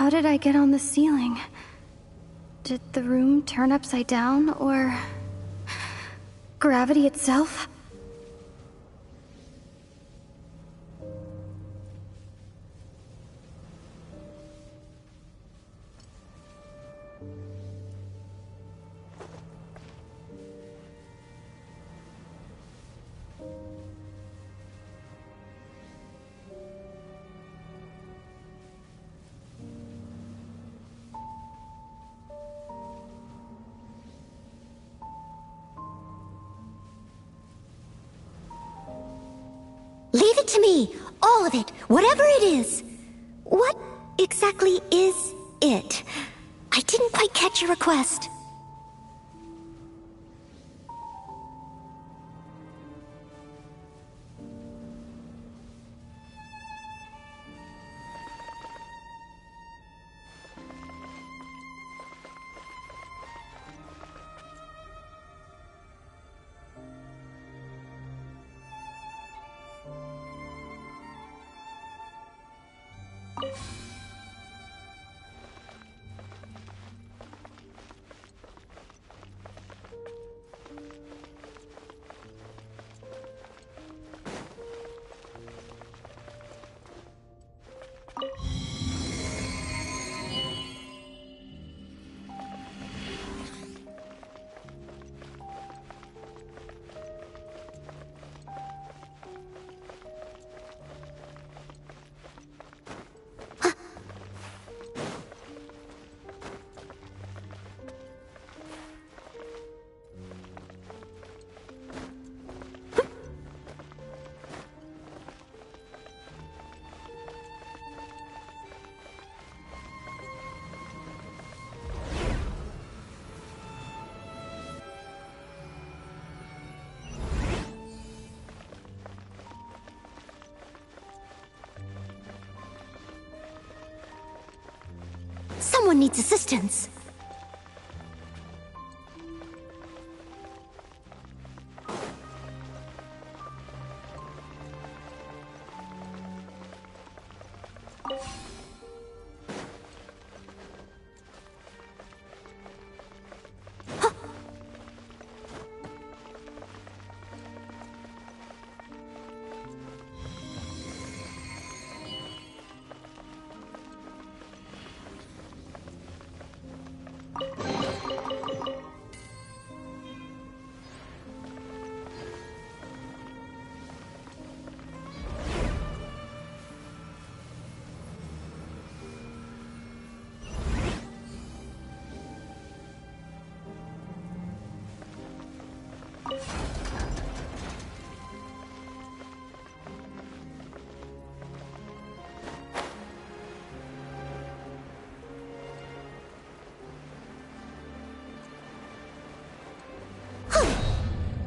How did I get on the ceiling? Did the room turn upside down, or gravity itself? Leave it to me! All of it! Whatever it is! What exactly is it? I didn't quite catch your request. Someone needs assistance.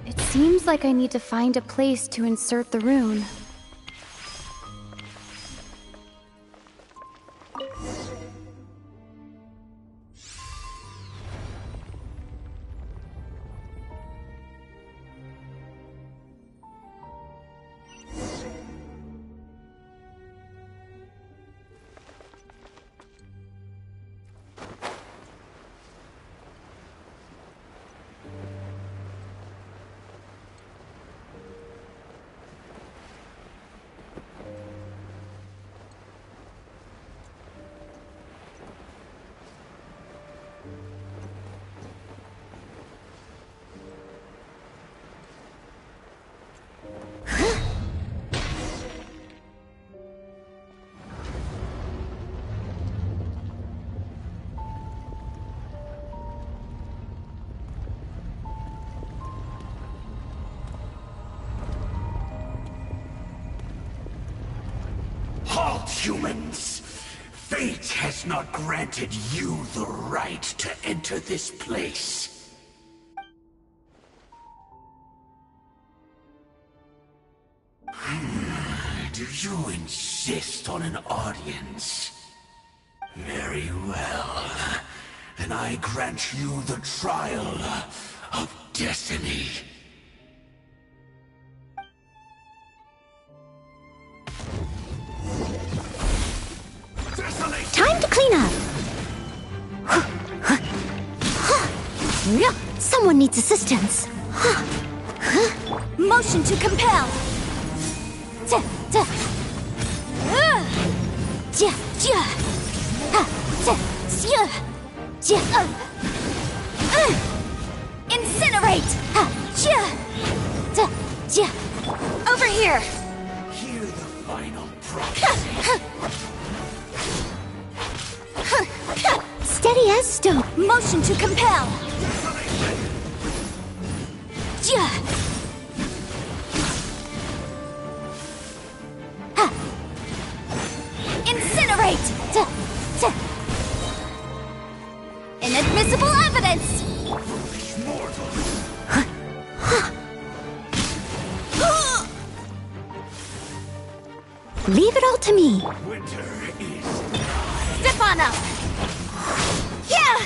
It seems like I need to find a place to insert the rune. Halt, humans! Fate has not granted you the right to enter this place. Do you insist on an audience? Very well. Then I grant you the trial of destiny. Time to clean up! Someone needs assistance. Motion to compel. Incinerate. Over here. Hear the final prophecy. Steady as stone. Motion to compel. Incinerate. Inadmissible evidence. Leave it all to me. Winter is Step on up. Yeah.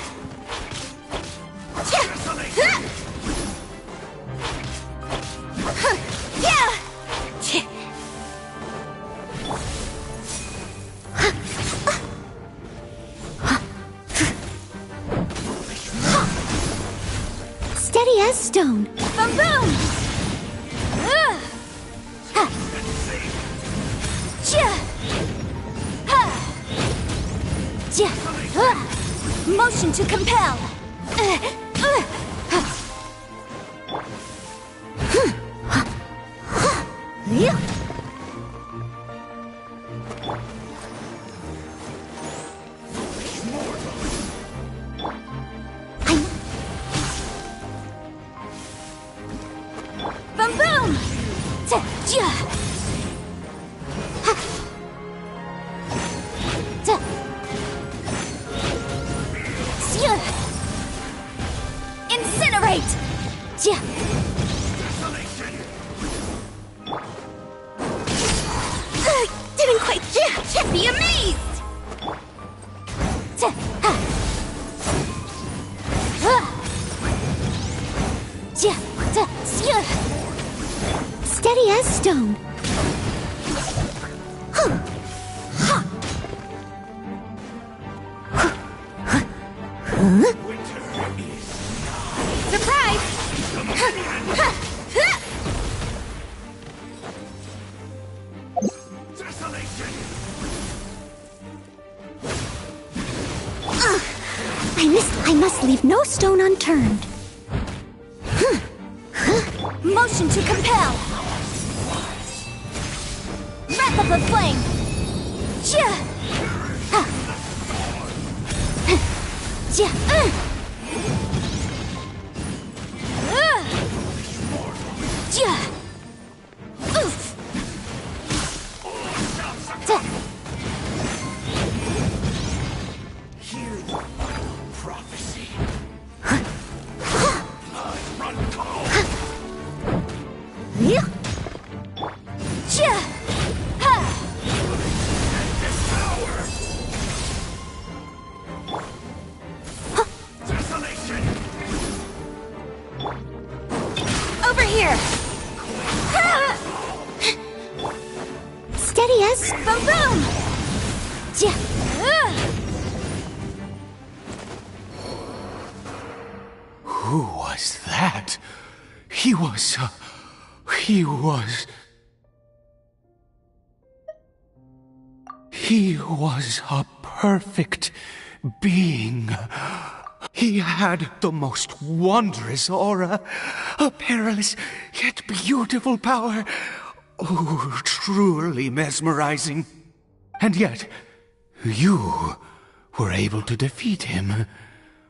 Steady as stone. Boom boom. Motion to compel. Boom boom. Incinerate. Didn't quite. Can't be amazed. Steady as stone. Surprise! I must leave no stone unturned. Motion to compel. Wrap up a flame. hear the final prophecy. Blood run cold. Desolation. Over here. Steady as... Boom boom. Who was that? He was He was a perfect being. He had the most wondrous aura, a perilous yet beautiful power. Oh, truly mesmerizing. And yet, you were able to defeat him.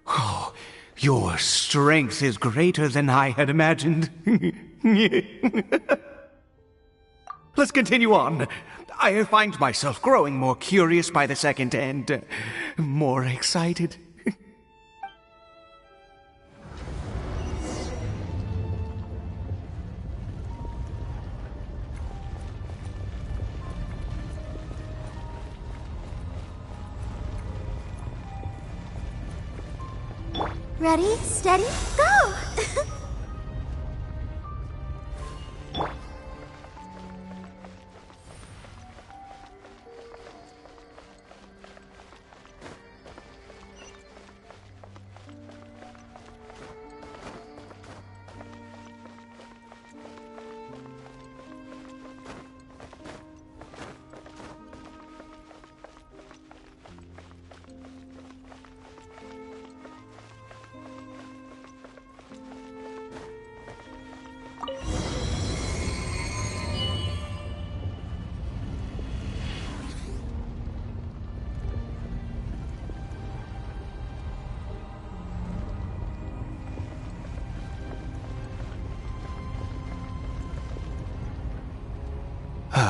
Oh, your strength is greater than I had imagined. Let's continue on. I find myself growing more curious by the second and more excited. Ready, steady, go!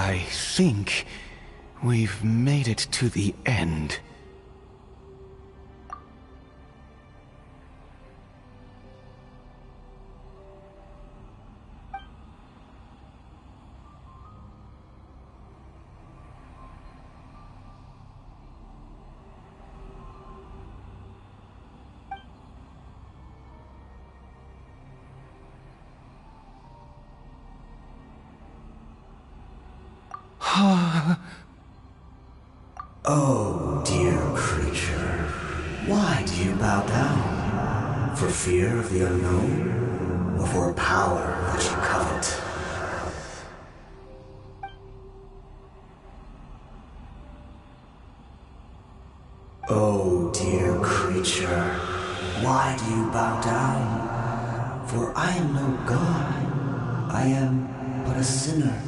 I think we've made it to the end. Oh, dear creature, why do you bow down? For fear of the unknown? Or for a power that you covet? Oh, dear creature, why do you bow down? For I am no god. I am but a sinner.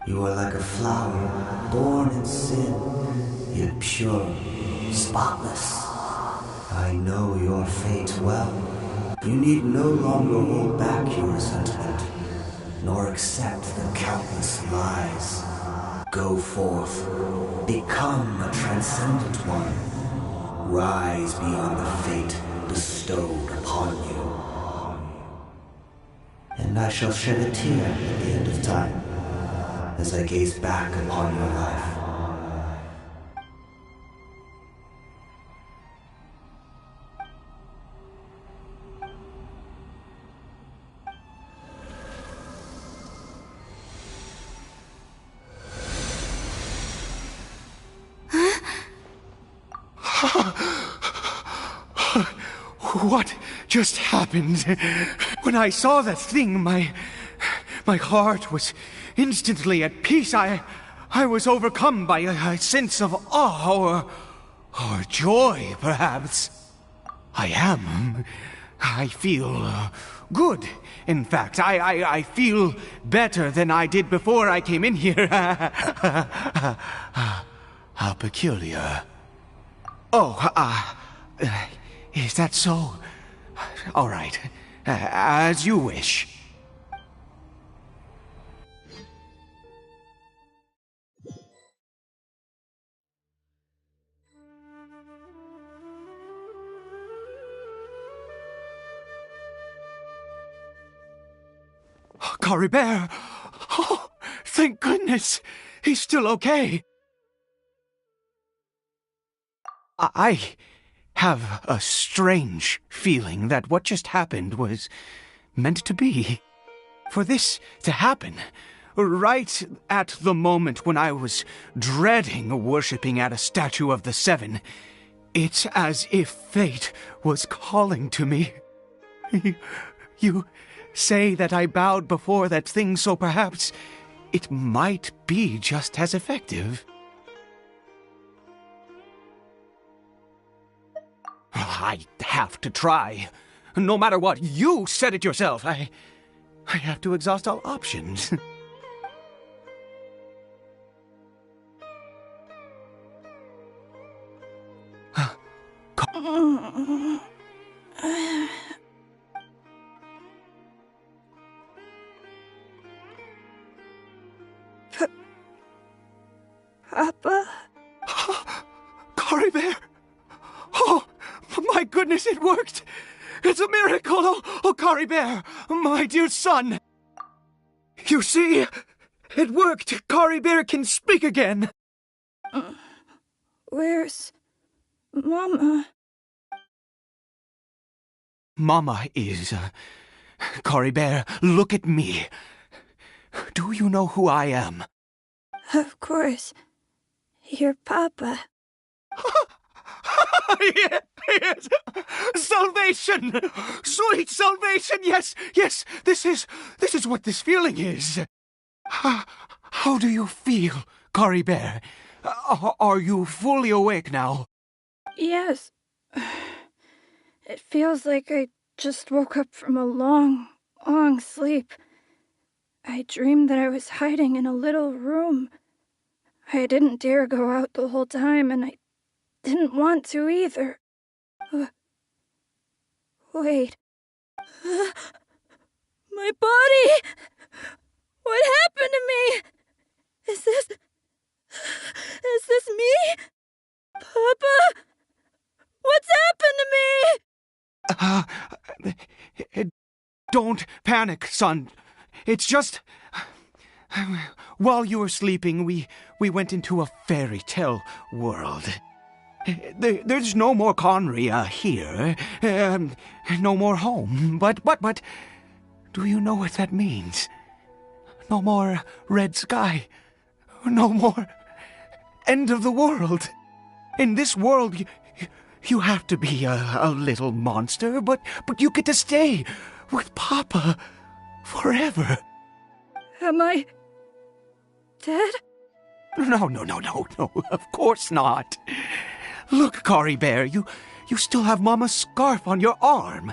You are like a flower, born in sin, yet pure, spotless. I know your fate well. You need no longer hold back your resentment, nor accept the countless lies. Go forth, become a transcendent one. Rise beyond the fate bestowed upon you. And I shall shed a tear at the end of time, as I gaze back upon your life. What just happened? When I saw that thing, my heart was instantly at peace. I was overcome by a sense of awe or joy, perhaps. I am. I feel good. In fact, I feel better than I did before I came in here. How peculiar. Oh, is that so? All right. As you wish. Caribert! Oh, thank goodness! He's still okay! I have a strange feeling that what just happened was meant to be. For this to happen, right at the moment when I was dreading worshipping at a statue of the Seven, it's as if fate was calling to me. You say that I bowed before that thing, so perhaps it might be just as effective. I have to try. No matter what, you said it yourself. I have to exhaust all options. Papa? Caribert! Oh, my goodness, it worked! It's a miracle! Oh, Caribert, my dear son! You see, it worked! Caribert can speak again! Where's Mama? Mama is... Caribert, look at me. Do you know who I am? Of course. Your Papa. Yes! Salvation! Sweet salvation! Yes! This is what this feeling is. How do you feel, Caribert? Are you fully awake now? Yes. It feels like I just woke up from a long, long sleep. I dreamed that I was hiding in a little room. I didn't dare go out the whole time, and I didn't want to either. Wait. My body! What happened to me? panic, son. It's just... While you were sleeping, we went into a fairy tale world. There's no more Conria here. No more home. But, do you know what that means? No more red sky. No more end of the world. In this world, you have to be a little monster, but you get to stay with Papa forever. Am I dead? No, of course not. Look, Cory Bear, you still have Mama's scarf on your arm.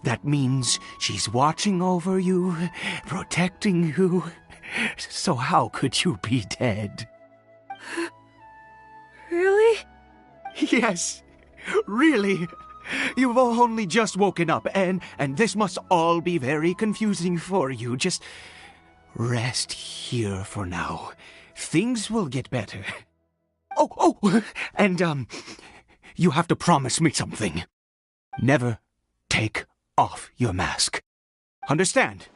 That means she's watching over you, protecting you. So how could you be dead? Really? Yes, really. You've only just woken up, and this must all be very confusing for you. Just rest here for now. Things will get better. Oh, and, you have to promise me something. Never take off your mask. Understand?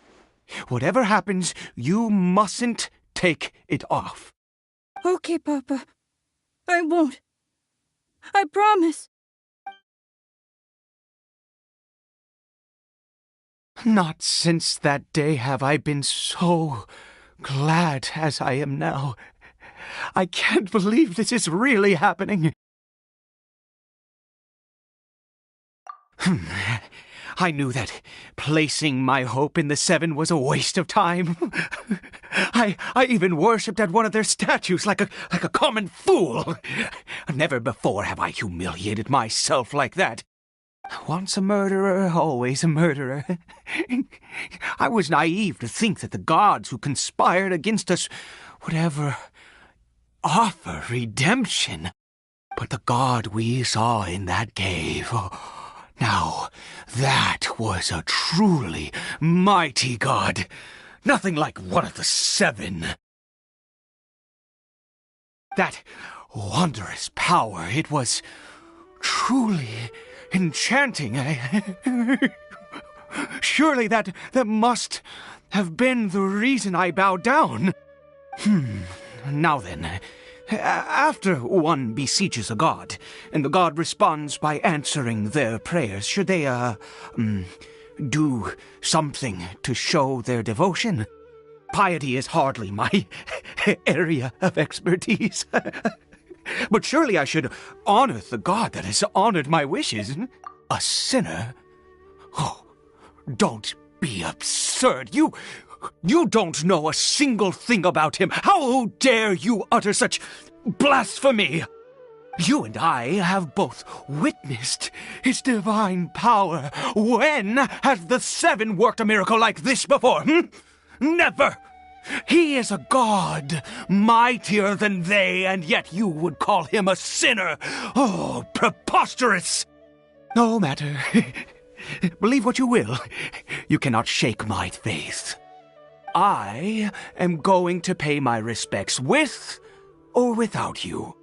Whatever happens, you mustn't take it off. Okay, Papa. I won't. I promise. Not since that day have I been so glad as I am now. I can't believe this is really happening. I knew that placing my hope in the Seven was a waste of time. I even worshipped at one of their statues like a common fool. Never before have I humiliated myself like that. Once a murderer, always a murderer. I was naive to think that the gods who conspired against us would ever offer redemption. But the god we saw in that cave, now that was a truly mighty god. Nothing like one of the Seven. That wondrous power, it was truly enchanting. Surely that must have been the reason I bowed down. Now then, after one beseeches a god, and the god responds by answering their prayers, should they, do something to show their devotion? Piety is hardly my area of expertise. But surely I should honor the god that has honored my wishes. A sinner? Oh, don't be absurd. You don't know a single thing about him. How dare you utter such blasphemy? You and I have both witnessed his divine power. When has the Seven worked a miracle like this before? Never! He is a god, mightier than they, and yet you would call him a sinner. Oh, preposterous! No matter. Believe what you will. You cannot shake my faith. I am going to pay my respects with or without you.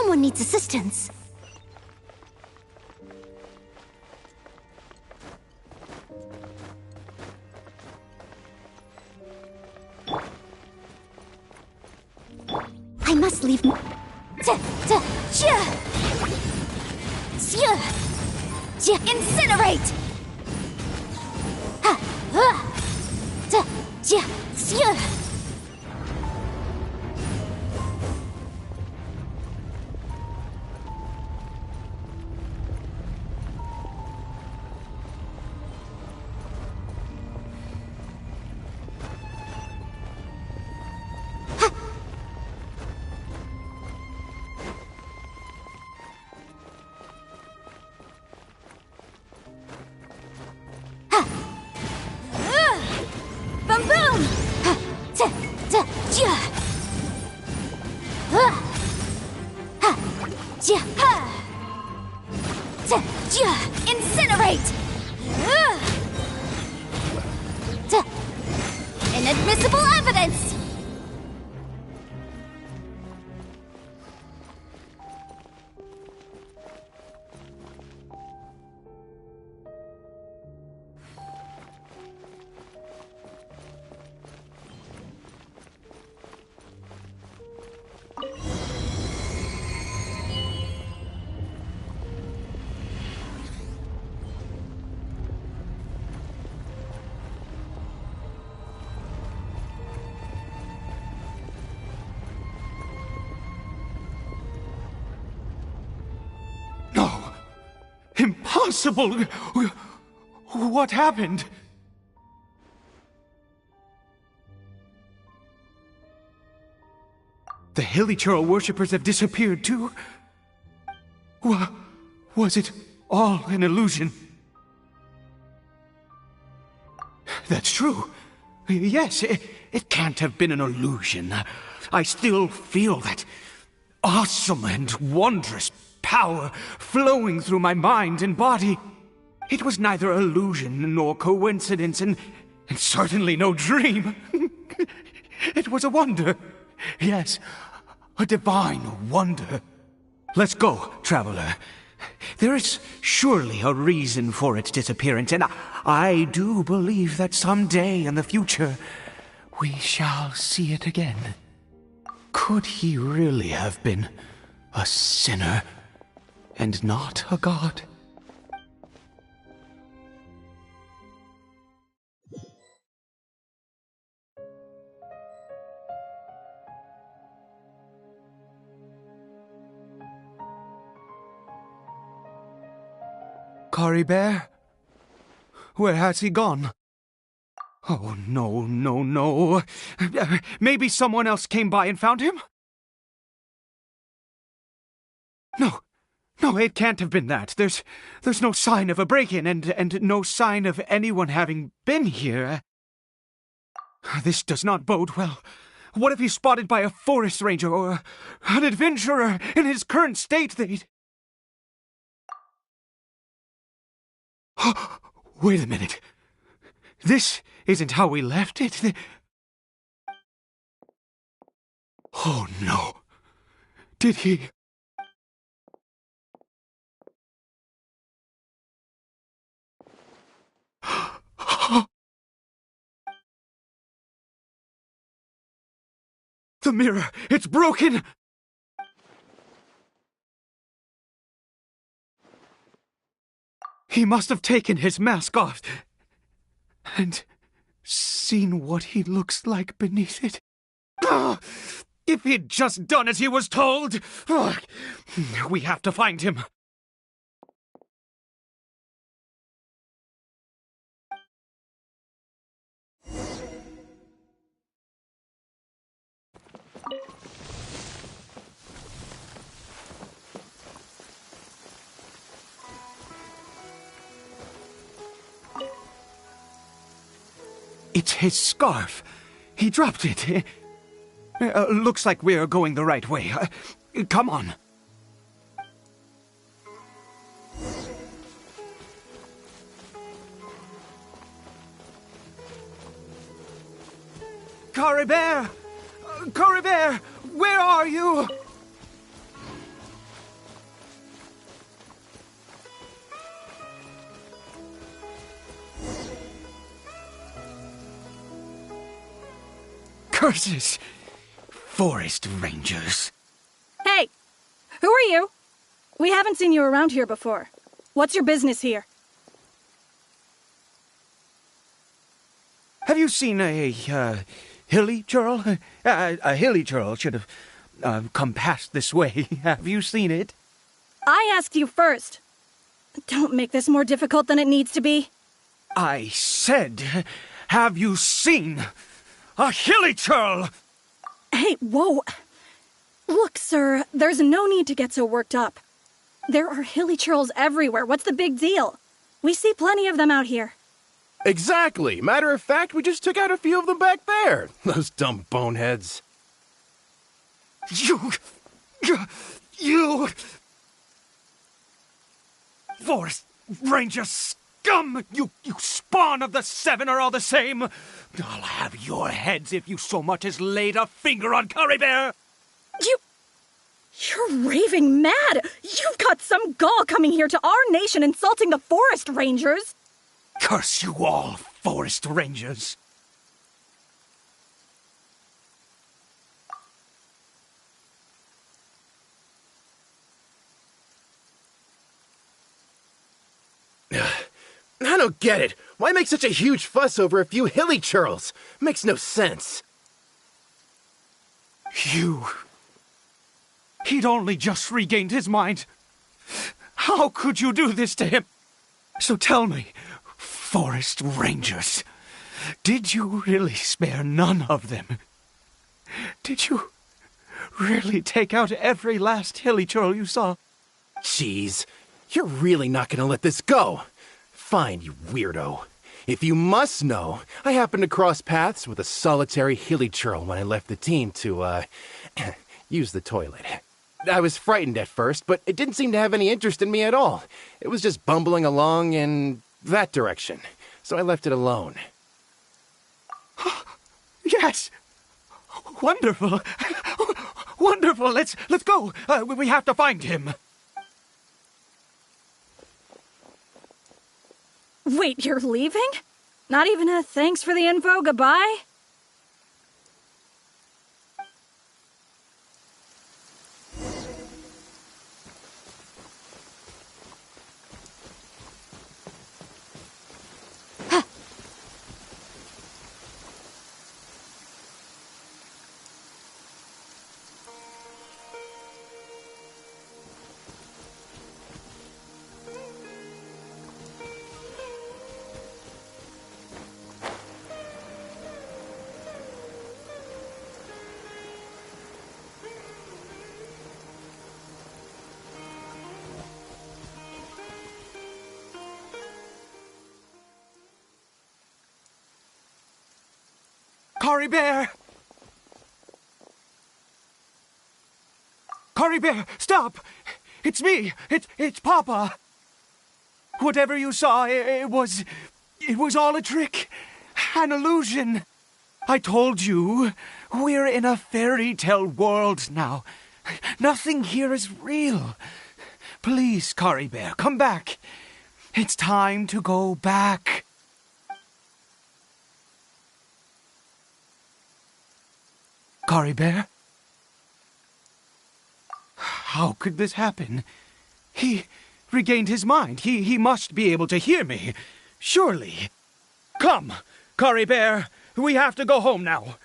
Someone needs assistance. I must leave. Incinerate! Boom boom! Incinerate! Inadmissible evidence! No! Impossible! What happened? The Hilichurl worshippers have disappeared too? Was it all an illusion? That's true. Yes, it can't have been an illusion. I still feel that awesome and wondrous power flowing through my mind and body. It was neither illusion nor coincidence, and certainly no dream. It was a wonder. Yes, a divine wonder. Let's go, traveler. There is surely a reason for its disappearance, and I do believe that someday in the future we shall see it again. Could he really have been a sinner and not a god? Cory Bear? Where has he gone? Oh, no, no, no. Maybe someone else came by and found him? No, it can't have been that. There's no sign of a break-in and no sign of anyone having been here. This does not bode well. What if he's spotted by a forest ranger or an adventurer in his current state? Wait a minute. This isn't how we left it. Oh, no. Did he... The mirror! It's broken! He must have taken his mask off and seen what he looks like beneath it. If he'd just done as he was told! We have to find him. It's his scarf. He dropped it. Looks like we're going the right way. Come on. Cory Bear! Cory Bear! Where are you? Curses! Forest rangers. Hey! Who are you? We haven't seen you around here before. What's your business here? Have you seen a hilly churl? A hilly churl should have come past this way. Have you seen it? I asked you first. Don't make this more difficult than it needs to be. I said, have you seen a hilly churl? Hey, whoa. Look, sir, there's no need to get so worked up. There are hilly churls everywhere. What's the big deal? We see plenty of them out here. Exactly. Matter of fact, we just took out a few of them back there. Those dumb boneheads. You... Forest Ranger scum! You spawn of the Seven are all the same! I'll have your heads if you so much as laid a finger on Curry Bear! You're raving mad! You've got some gall coming here to our nation insulting the Forest Rangers! Curse you all, Forest Rangers! I don't get it. Why make such a huge fuss over a few hilly churls? Makes no sense. He'd only just regained his mind. How could you do this to him? So tell me, Forest Rangers, did you really spare none of them? Did you really take out every last hilly churl you saw? Jeez, you're really not gonna let this go. Fine, you weirdo. If you must know, I happened to cross paths with a solitary hilly churl when I left the team to, use the toilet. I was frightened at first, but it didn't seem to have any interest in me at all. It was just bumbling along in that direction, so I left it alone. Yes! Wonderful! Wonderful! Let's go! We have to find him! Wait, you're leaving? Not even a thanks for the info, goodbye? Curry Bear! Curry Bear, stop! It's me! It's Papa! Whatever you saw, it was all a trick. An illusion. I told you, we're in a fairy tale world now. Nothing here is real. Please, Curry Bear, come back. It's time to go back. Curry Bear? How could this happen? He regained his mind. He must be able to hear me. Surely. Come, Curry Bear. We have to go home now.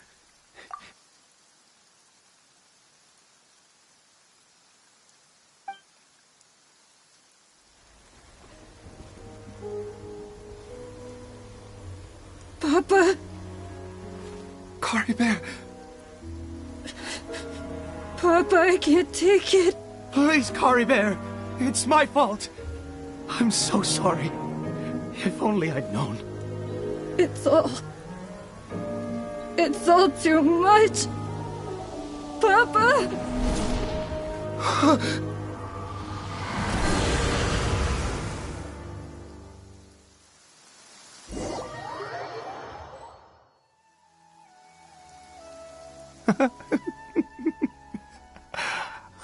Papa? Curry Bear, Papa, I can't take it. please, Curry Bear. It's my fault. I'm so sorry. If only I'd known. It's all too much. Papa?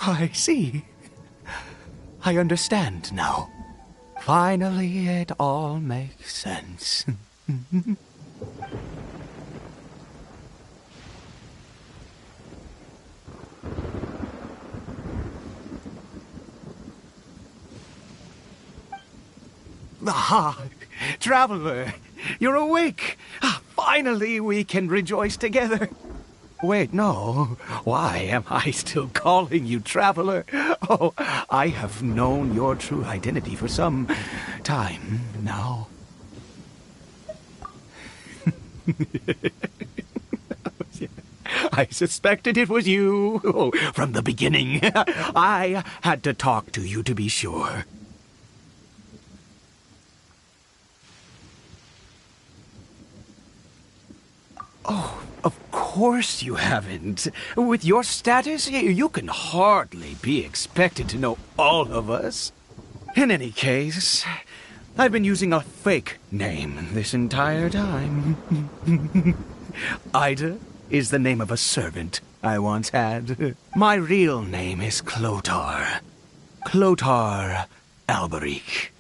I see. I understand now. Finally, it all makes sense. Ah, Traveler, you're awake. Finally, we can rejoice together. Wait, no. Why am I still calling you Traveler? Oh, I have known your true identity for some time now. I suspected it was you. Oh, from the beginning. I had to talk to you to be sure. Oh, of course you haven't. With your status, you can hardly be expected to know all of us. In any case, I've been using a fake name this entire time. Ida is the name of a servant I once had. My real name is Clotar. Clotar Alberic.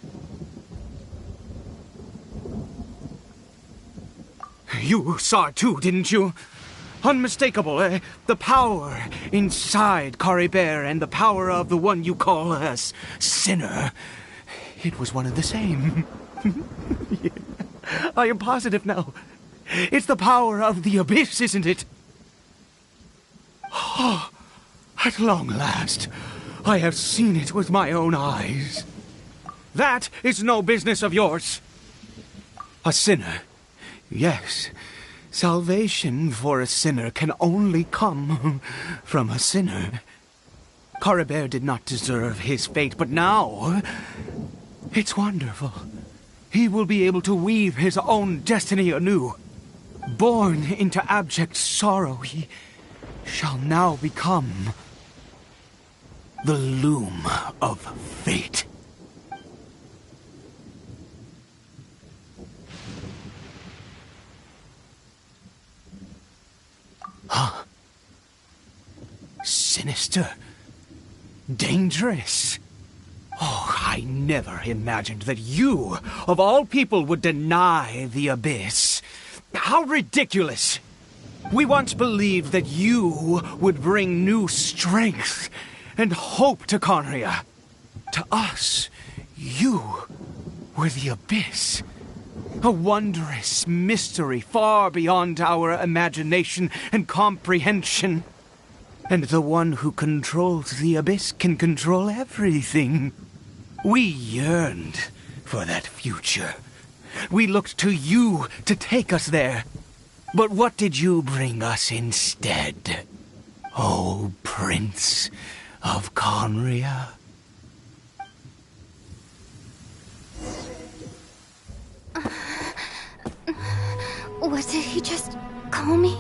You saw it too, didn't you? Unmistakable, the power inside Caribert and the power of the one you call a sinner. It was one and the same. Yeah. I am positive now. It's the power of the abyss, isn't it? Oh, at long last, I have seen it with my own eyes. That is no business of yours. A sinner. Yes, salvation for a sinner can only come from a sinner. Caribert did not deserve his fate, but now it's wonderful. He will be able to weave his own destiny anew. Born into abject sorrow, he shall now become the loom of fate. Huh? Sinister. Dangerous. Oh, I never imagined that you, of all people, would deny the abyss. How ridiculous! We once believed that you would bring new strength and hope to Conria. To us, you were the abyss. A wondrous mystery far beyond our imagination and comprehension. And the one who controls the abyss can control everything. We yearned for that future. We looked to you to take us there. But what did you bring us instead? Oh, Prince of Conria? What did he just call me?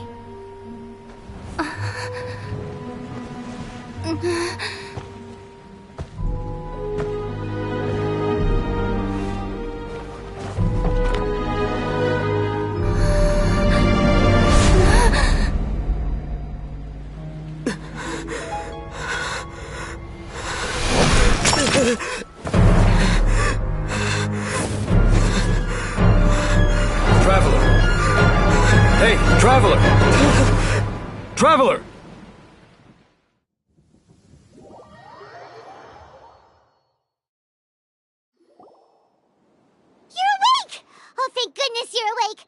Traveler! Hey, Traveler! Traveler! You're awake! Oh, thank goodness you're awake!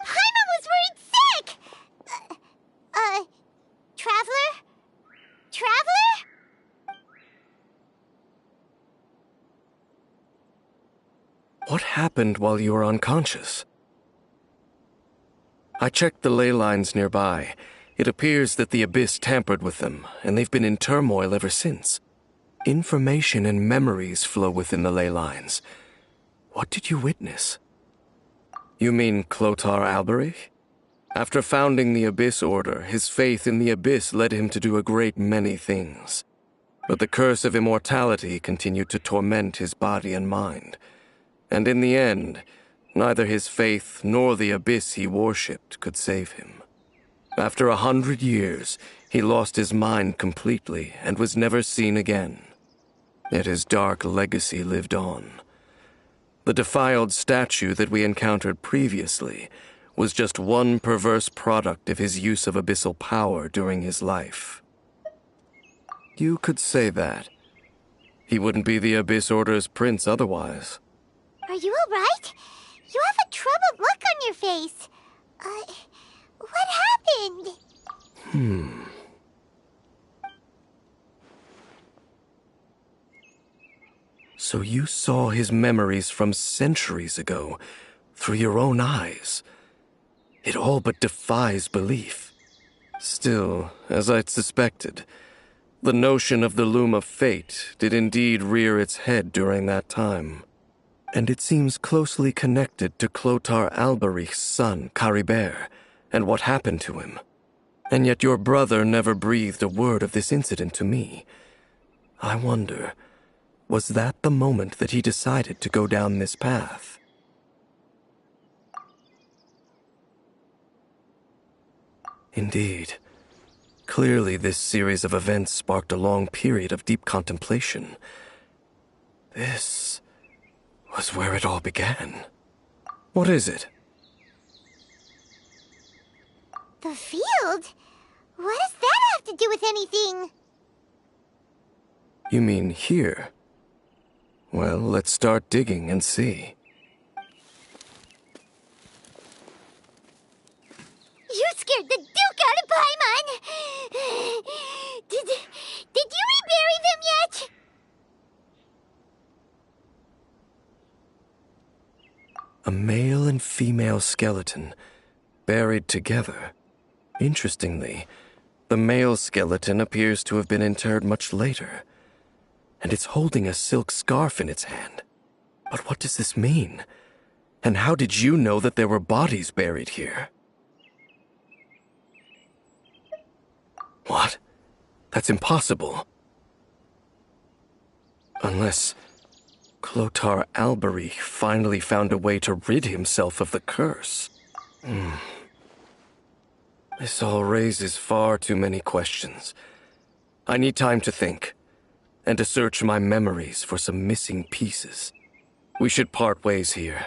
Paimon was worried sick! Traveler? Traveler? What happened while you were unconscious? I checked the ley lines nearby. It appears that the Abyss tampered with them, and they've been in turmoil ever since. Information and memories flow within the ley lines. What did you witness? You mean Clotar Alberic? After founding the Abyss Order, his faith in the Abyss led him to do a great many things. But the curse of immortality continued to torment his body and mind. And in the end, neither his faith nor the Abyss he worshipped could save him. After 100 years, he lost his mind completely and was never seen again. Yet his dark legacy lived on. The defiled statue that we encountered previously was just one perverse product of his use of abyssal power during his life. You could say that. He wouldn't be the Abyss Order's prince otherwise. Are you alright? You have a troubled look on your face. What happened? So you saw his memories from centuries ago through your own eyes. It all but defies belief. Still, as I'd suspected, the notion of the loom of fate did indeed rear its head during that time. And it seems closely connected to Clothar Alberich's son, Caribert, and what happened to him. And yet your brother never breathed a word of this incident to me. I wonder, was that the moment that he decided to go down this path? Indeed. Clearly, this series of events sparked a long period of deep contemplation. This was where it all began. What is it? The field? What does that have to do with anything? You mean here? Well, let's start digging and see. You scared the Duke out of Paimon! Did you rebury them yet? A male and female skeleton, buried together. Interestingly, the male skeleton appears to have been interred much later, and it's holding a silk scarf in its hand. But what does this mean? And how did you know that there were bodies buried here? What? That's impossible. Unless Clothar Alberich finally found a way to rid himself of the curse. This all raises far too many questions. I need time to think, and to search my memories for some missing pieces. We should part ways here.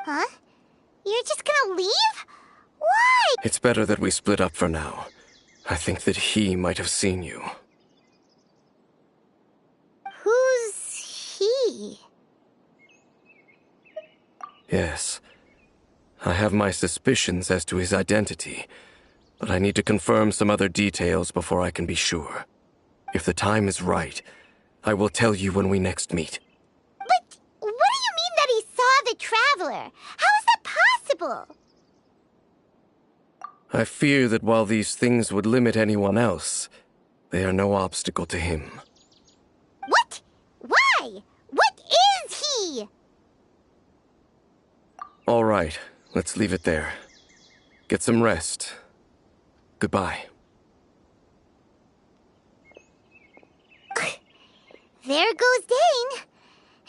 Huh? You're just gonna leave? Why? It's better that we split up for now. I think that he might have seen you. Who's he? Yes. I have my suspicions as to his identity, but I need to confirm some other details before I can be sure. If the time is right, I will tell you when we next meet. But what do you mean that he saw the Traveler? How is that possible? I fear that while these things would limit anyone else, they are no obstacle to him. What? Why? What is he? All right, let's leave it there. Get some rest. Goodbye. There goes Dane.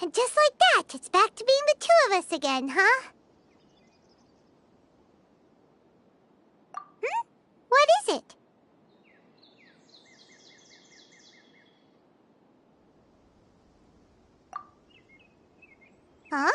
And just like that, it's back to being the two of us again, huh? What is it? Huh?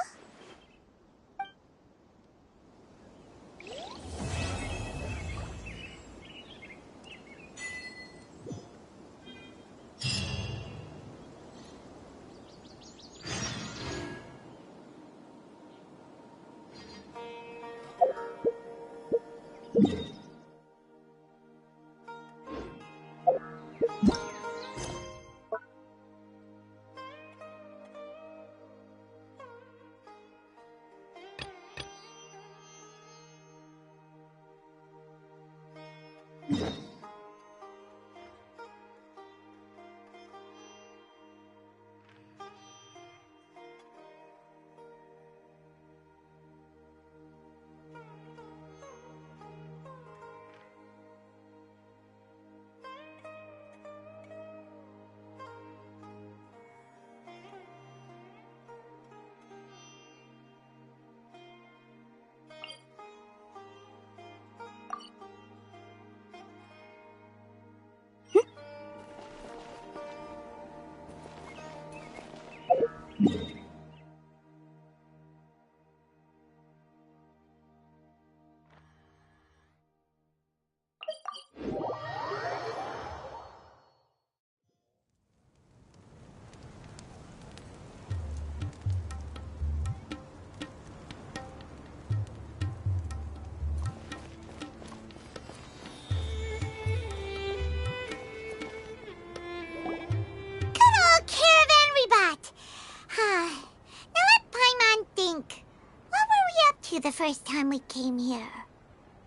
first time we came here.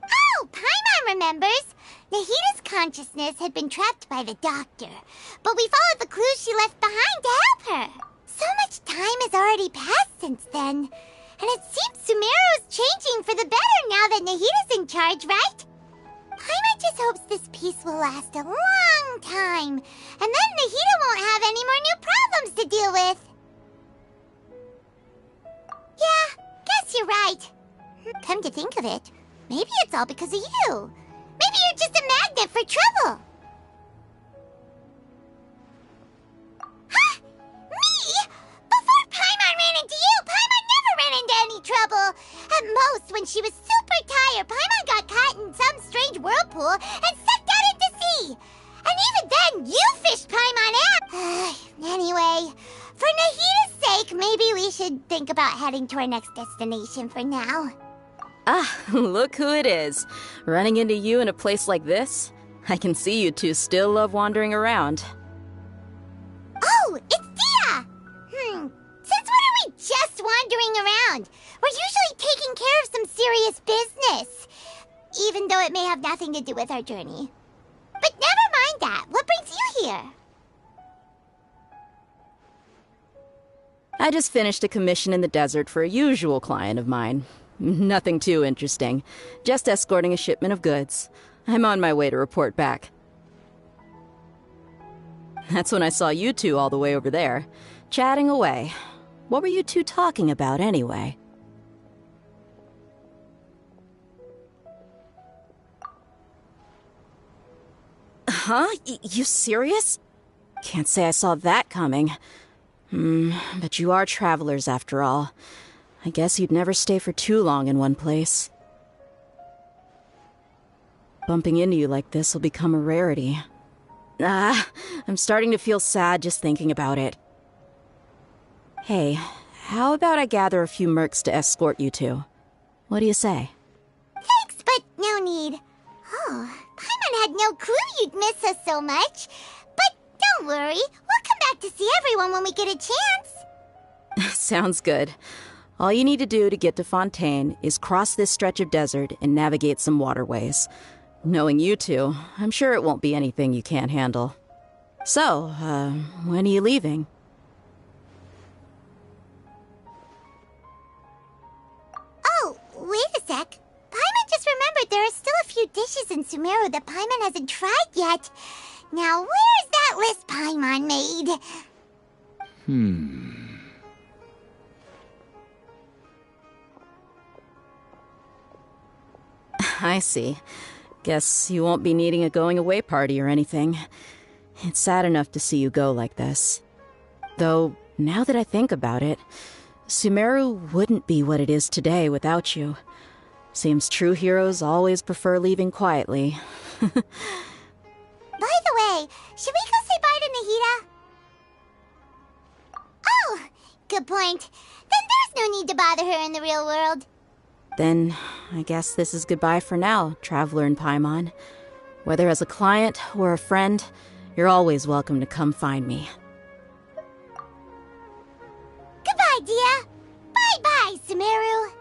Oh, Paimon remembers! Nahita's consciousness had been trapped by the doctor, but we followed the clues she left behind to help her. So much time has already passed since then, and it seems Sumeru's changing for the better now that Nahita's in charge, right? Paimon just hopes this peace will last a long time, and then Nahita won't have any more new problems to deal with. Yeah, guess you're right. Come to think of it, maybe it's all because of you. Maybe you're just a magnet for trouble. Huh? Me? Before Paimon ran into you, Paimon never ran into any trouble. At most, when she was super tired, Paimon got caught in some strange whirlpool and sucked out into sea. And even then, you fished Paimon out. Anyway, for Nahita's sake, maybe we should think about heading to our next destination for now. Ah, look who it is. Running into you in a place like this? I can see you two still love wandering around. Oh, it's Dia! Since when are we just wandering around? We're usually taking care of some serious business. Even though it may have nothing to do with our journey. But never mind that. What brings you here? I just finished a commission in the desert for a usual client of mine. Nothing too interesting. Just escorting a shipment of goods. I'm on my way to report back. That's when I saw you two all the way over there, chatting away. What were you two talking about anyway? Huh? You serious? Can't say I saw that coming. But you are travelers after all. I guess you'd never stay for too long in one place. Bumping into you like this will become a rarity. I'm starting to feel sad just thinking about it. Hey, how about I gather a few mercs to escort you two? What do you say? Thanks, but no need. Oh, Paimon had no clue you'd miss us so much. But don't worry, we'll come back to see everyone when we get a chance. Sounds good. All you need to do to get to Fontaine is cross this stretch of desert and navigate some waterways. Knowing you two, I'm sure it won't be anything you can't handle. So, when are you leaving? Oh, wait a sec. Paimon just remembered there are still a few dishes in Sumeru that Paimon hasn't tried yet. Now, where's that list Paimon made? I see. Guess you won't be needing a going-away party or anything. It's sad enough to see you go like this. Though, now that I think about it, Sumeru wouldn't be what it is today without you. Seems true heroes always prefer leaving quietly. By the way, should we go say bye to Nahita? Oh, good point. Then there's no need to bother her in the real world. Then, I guess this is goodbye for now, Traveler in Paimon. Whether as a client or a friend, you're always welcome to come find me. Goodbye, Dia. Bye-bye, Sumeru.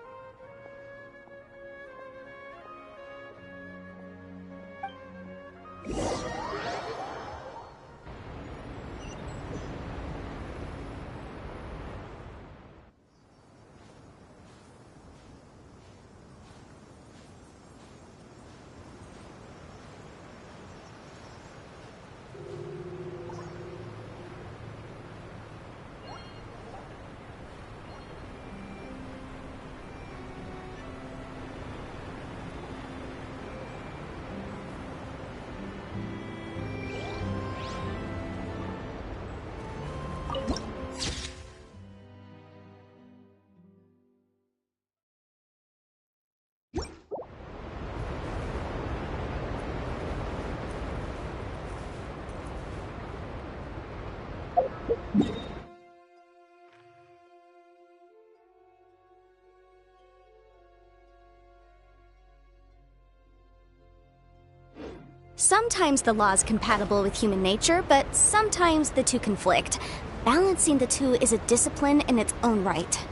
Sometimes the law is compatible with human nature, but sometimes the two conflict. Balancing the two is a discipline in its own right.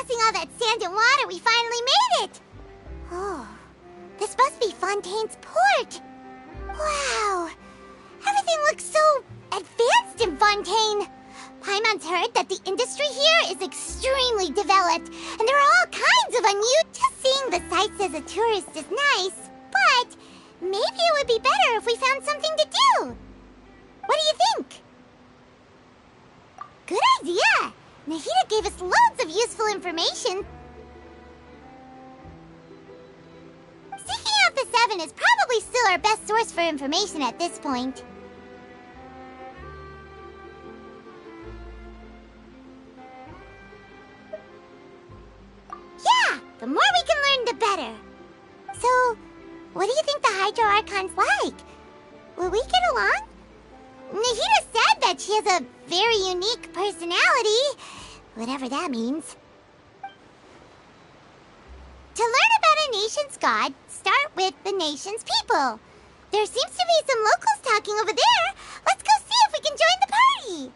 passing all that sand and water, we finally made it! Oh, this must be Fontaine's port. Wow, everything looks so advanced in Fontaine. Paimon's heard that the industry here is extremely developed, and there are all kinds of Just seeing the sights as a tourist is nice, but maybe it would be better if we found something to do. What do you think? Good idea! Nahida gave us loads of useful information. Seeking out the Seven is probably still our best source for information at this point. Yeah, the more we can learn, the better. So, what do you think the Hydro Archon's like? Will we get along? Nahida said that she has a very unique personality, whatever that means. To learn about a nation's god, start with the nation's people. There seems to be some locals talking over there. Let's go see if we can join the party.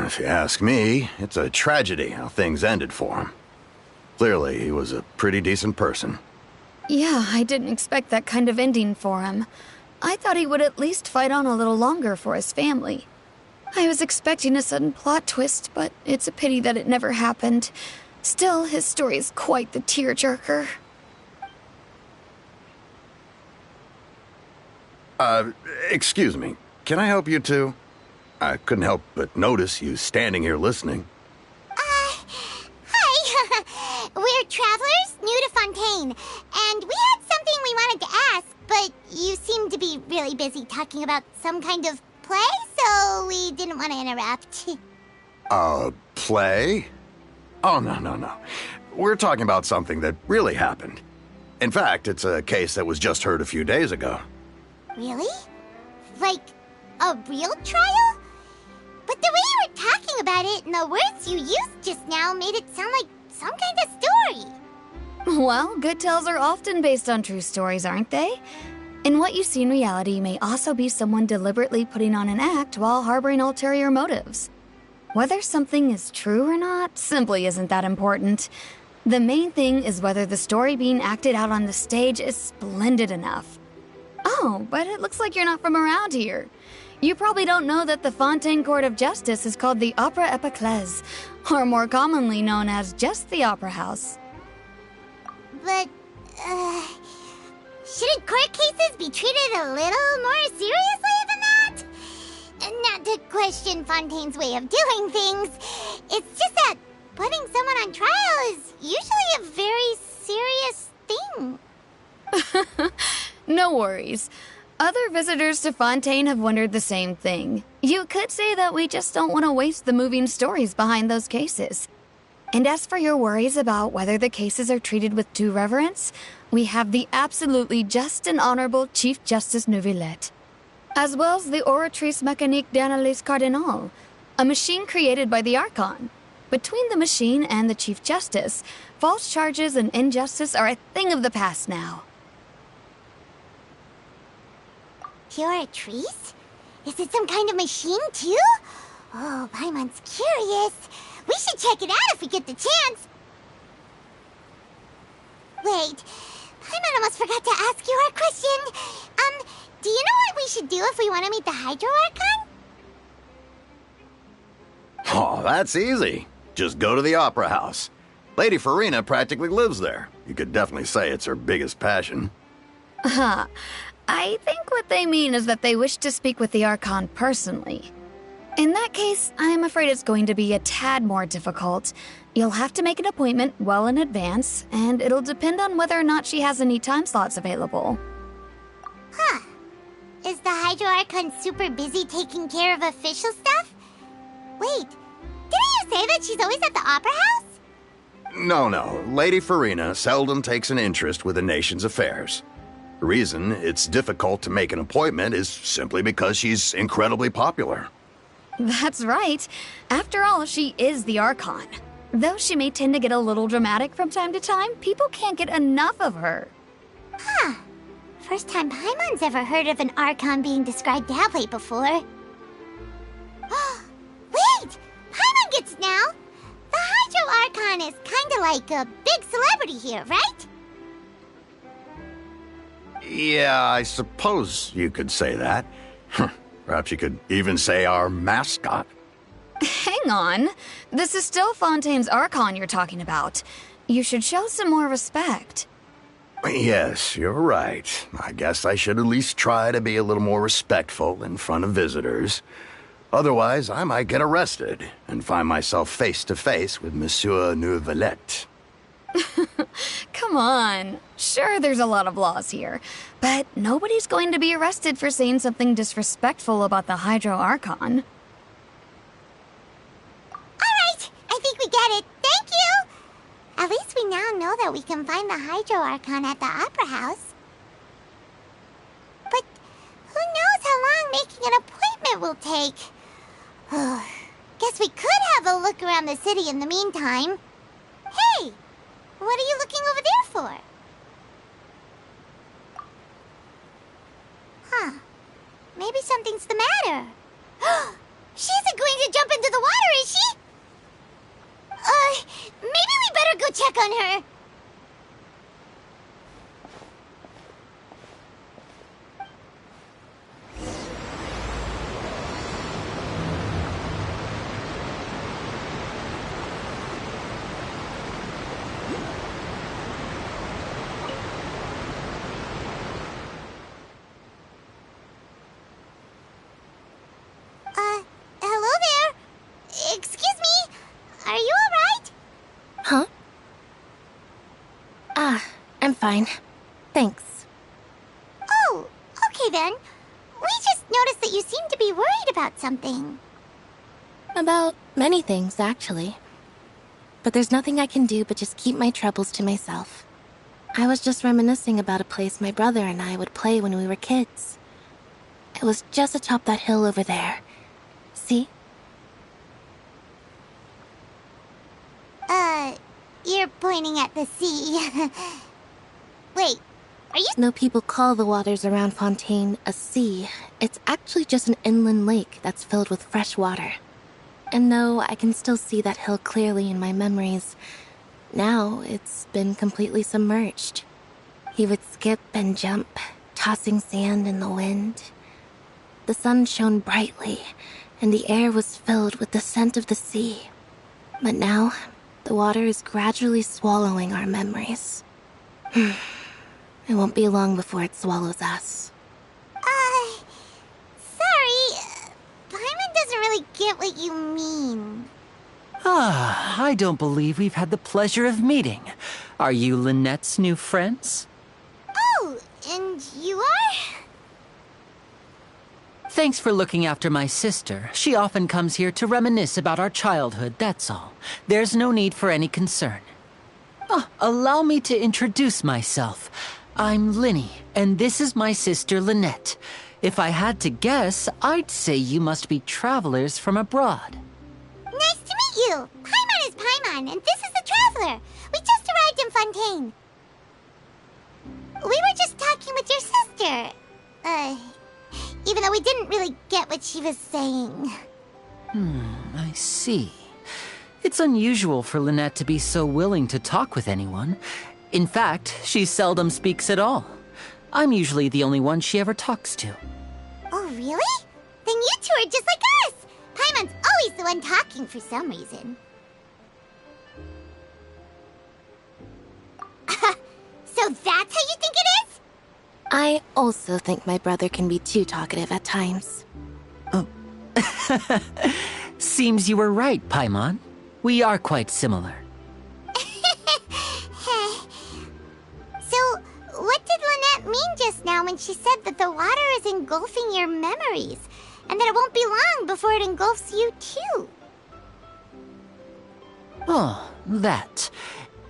If you ask me, it's a tragedy how things ended for him. Clearly, he was a pretty decent person. Yeah, I didn't expect that kind of ending for him. I thought he would at least fight on a little longer for his family. I was expecting a sudden plot twist, but it's a pity that it never happened. Still, his story is quite the tearjerker. Excuse me. Can I help you two? I couldn't help but notice you standing here listening. Hi. We're travelers new to Fontaine, and we had something we wanted to ask, but you seem to be really busy talking about some kind of play, so we didn't want to interrupt. Play? Oh, no. We're talking about something that really happened. In fact, it's a case that was just heard a few days ago. Really? Like, a real trial? But the way you were talking about it and the words you used just now made it sound like some kind of story. Well, good tales are often based on true stories, aren't they? And what you see in reality may also be someone deliberately putting on an act while harboring ulterior motives. Whether something is true or not simply isn't that important. The main thing is whether the story being acted out on the stage is splendid enough. Oh, but it looks like you're not from around here. You probably don't know that the Fontaine Court of Justice is called the Opera Epiclese, or more commonly known as just the Opera House. But, shouldn't court cases be treated a little more seriously than that? Not to question Fontaine's way of doing things, it's just that putting someone on trial is usually a very serious thing. No worries. Other visitors to Fontaine have wondered the same thing. You could say that we just don't want to waste the moving stories behind those cases. And as for your worries about whether the cases are treated with due reverence, we have the absolutely just and honorable Chief Justice Neuvillette, as well as the Oratrice Mécanique d'Analyse Cardinal, a machine created by the Archon. Between the machine and the Chief Justice, false charges and injustice are a thing of the past now. Oratrice? Is it some kind of machine, too? Oh, Paimon's curious. We should check it out if we get the chance. Wait, Paimon almost forgot to ask you our question. Do you know what we should do if we want to meet the Hydro Archon? Oh, that's easy. Just go to the Opera House. Lady Farina practically lives there. You could definitely say it's her biggest passion. I think what they mean is that they wish to speak with the Archon personally. In that case, I'm afraid it's going to be a tad more difficult. You'll have to make an appointment well in advance, and it'll depend on whether or not she has any time slots available. Huh. Is the Hydro Archon super busy taking care of official stuff? Wait, didn't you say that she's always at the Opera House? No. Lady Farina seldom takes an interest with the nation's affairs. The reason it's difficult to make an appointment is simply because she's incredibly popular. That's right. After all, she is the Archon. Though she may tend to get a little dramatic from time to time, people can't get enough of her. Huh. first time Paimon's ever heard of an Archon being described that way before. Wait! Paimon gets it now! The Hydro Archon is kinda like a big celebrity here, right? Yeah, I suppose you could say that. Perhaps you could even say our mascot. Hang on. This is still Fontaine's Archon you're talking about. You should show some more respect. Yes, you're right. I guess I should at least try to be a little more respectful in front of visitors. Otherwise, I might get arrested and find myself face to face with Monsieur Neuvillette. Come on. Sure, there's a lot of laws here, but nobody's going to be arrested for saying something disrespectful about the Hydro Archon. Alright, I think we get it. Thank you! At least we now know that we can find the Hydro Archon at the Opera House. But who knows how long making an appointment will take? Guess we could have a look around the city in the meantime. Hey! What are you looking over there for? Huh. Maybe something's the matter. She isn't going to jump into the water, is she? Maybe we better go check on her. Hello there. Excuse me. Are you alright? Huh? I'm fine. Thanks. Oh, okay then. We just noticed that you seem to be worried about something. About many things, actually. But there's nothing I can do but just keep my troubles to myself. I was just reminiscing about a place my brother and I would play when we were kids. It was just atop that hill over there. See? You're pointing at the sea. Wait, are you— No people call the waters around Fontaine a sea. It's actually just an inland lake that's filled with fresh water. And though I can still see that hill clearly in my memories, now it's been completely submerged. He would skip and jump, tossing sand in the wind. The sun shone brightly, and the air was filled with the scent of the sea. But now, the water is gradually swallowing our memories. It won't be long before it swallows us. Sorry. Paimon doesn't really get what you mean. I don't believe we've had the pleasure of meeting. Are you Lynette's new friends? Oh, and you are? Thanks for looking after my sister. She often comes here to reminisce about our childhood, that's all. There's no need for any concern. Allow me to introduce myself. I'm Linny, and this is my sister Lynette. If I had to guess, I'd say you must be travelers from abroad. Nice to meet you. Paimon is Paimon, and this is the Traveler. We just arrived in Fontaine. We were just talking with your sister. Even though we didn't really get what she was saying. I see. It's unusual for Lynette to be so willing to talk with anyone. In fact, she seldom speaks at all. I'm usually the only one she ever talks to. Oh, really? Then you two are just like us! Paimon's always the one talking for some reason. So that's how you think it is? I also think my brother can be too talkative at times. Oh. Seems you were right, Paimon. We are quite similar. So, what did Lynette mean just now when she said that the water is engulfing your memories, and that it won't be long before it engulfs you too? Oh, that.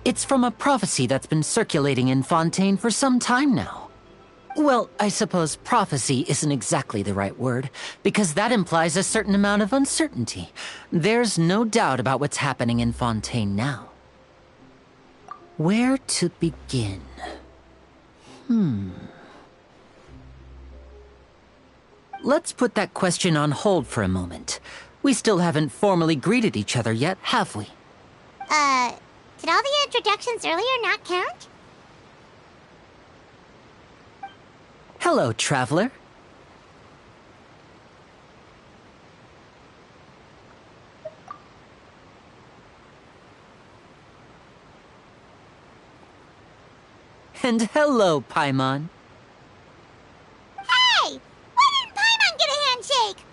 It's from a prophecy that's been circulating in Fontaine for some time now. Well, I suppose prophecy isn't exactly the right word, because that implies a certain amount of uncertainty. There's no doubt about what's happening in Fontaine now. Where to begin? let's put that question on hold for a moment. We still haven't formally greeted each other yet, have we? Did all the introductions earlier not count? Hello, traveler. And hello, Paimon. Hey! Why didn't Paimon get a handshake?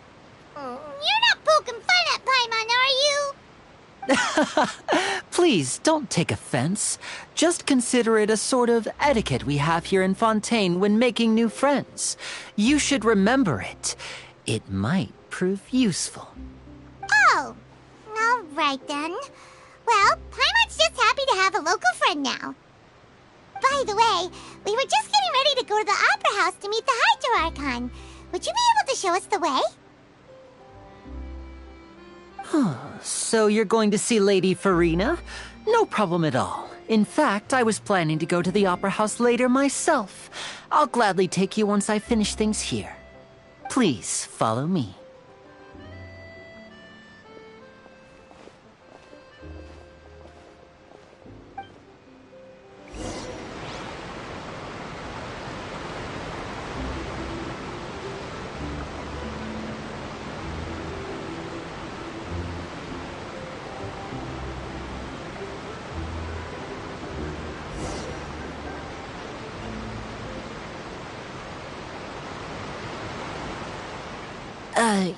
You're not poking fun at Paimon, are you? Please, don't take offense. Just consider it a sort of etiquette we have here in Fontaine when making new friends. You should remember it. It might prove useful. Oh, all right then. Well, Paimon's just happy to have a local friend now. By the way, we were just getting ready to go to the Opera House to meet the Hydro Archon. Would you be able to show us the way? So you're going to see Lady Farina? No problem at all. In fact, I was planning to go to the Opera House later myself. I'll gladly take you once I finish things here. Please follow me.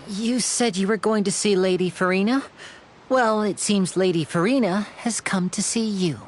You said you were going to see Lady Farina? Well, it seems Lady Farina has come to see you.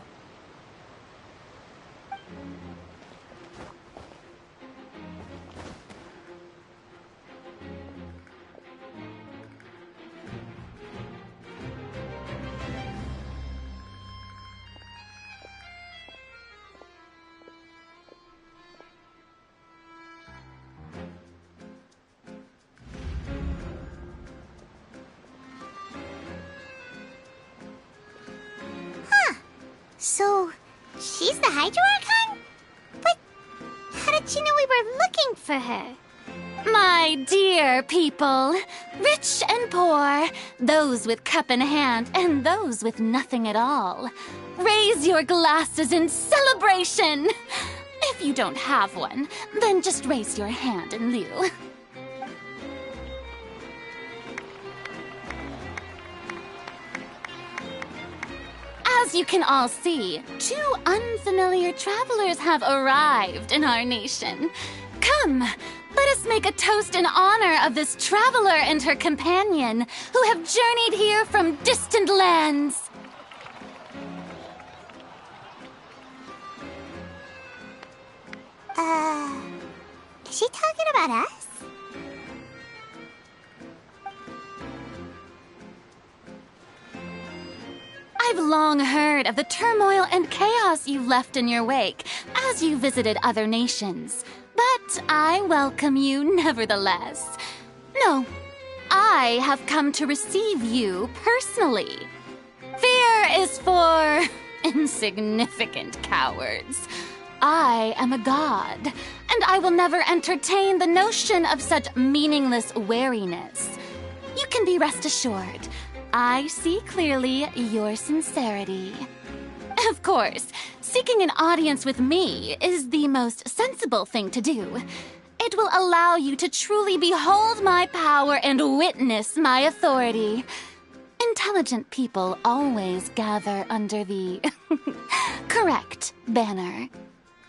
So, she's the Hydro Archon? But how did she know we were looking for her? My dear people, rich and poor, those with cup in hand and those with nothing at all, raise your glasses in celebration! If you don't have one, then just raise your hand in lieu. As you can all see, two unfamiliar travelers have arrived in our nation. Come, let us make a toast in honor of this traveler and her companion who have journeyed here from distant lands. Is she talking about us? I've long heard of the turmoil and chaos you left in your wake as you visited other nations. But I welcome you nevertheless. No, I have come to receive you personally. Fear is for insignificant cowards. I am a god, and I will never entertain the notion of such meaningless wariness. You can be rest assured, I see clearly your sincerity. Of course, seeking an audience with me is the most sensible thing to do. It will allow you to truly behold my power and witness my authority. Intelligent people always gather under the correct banner.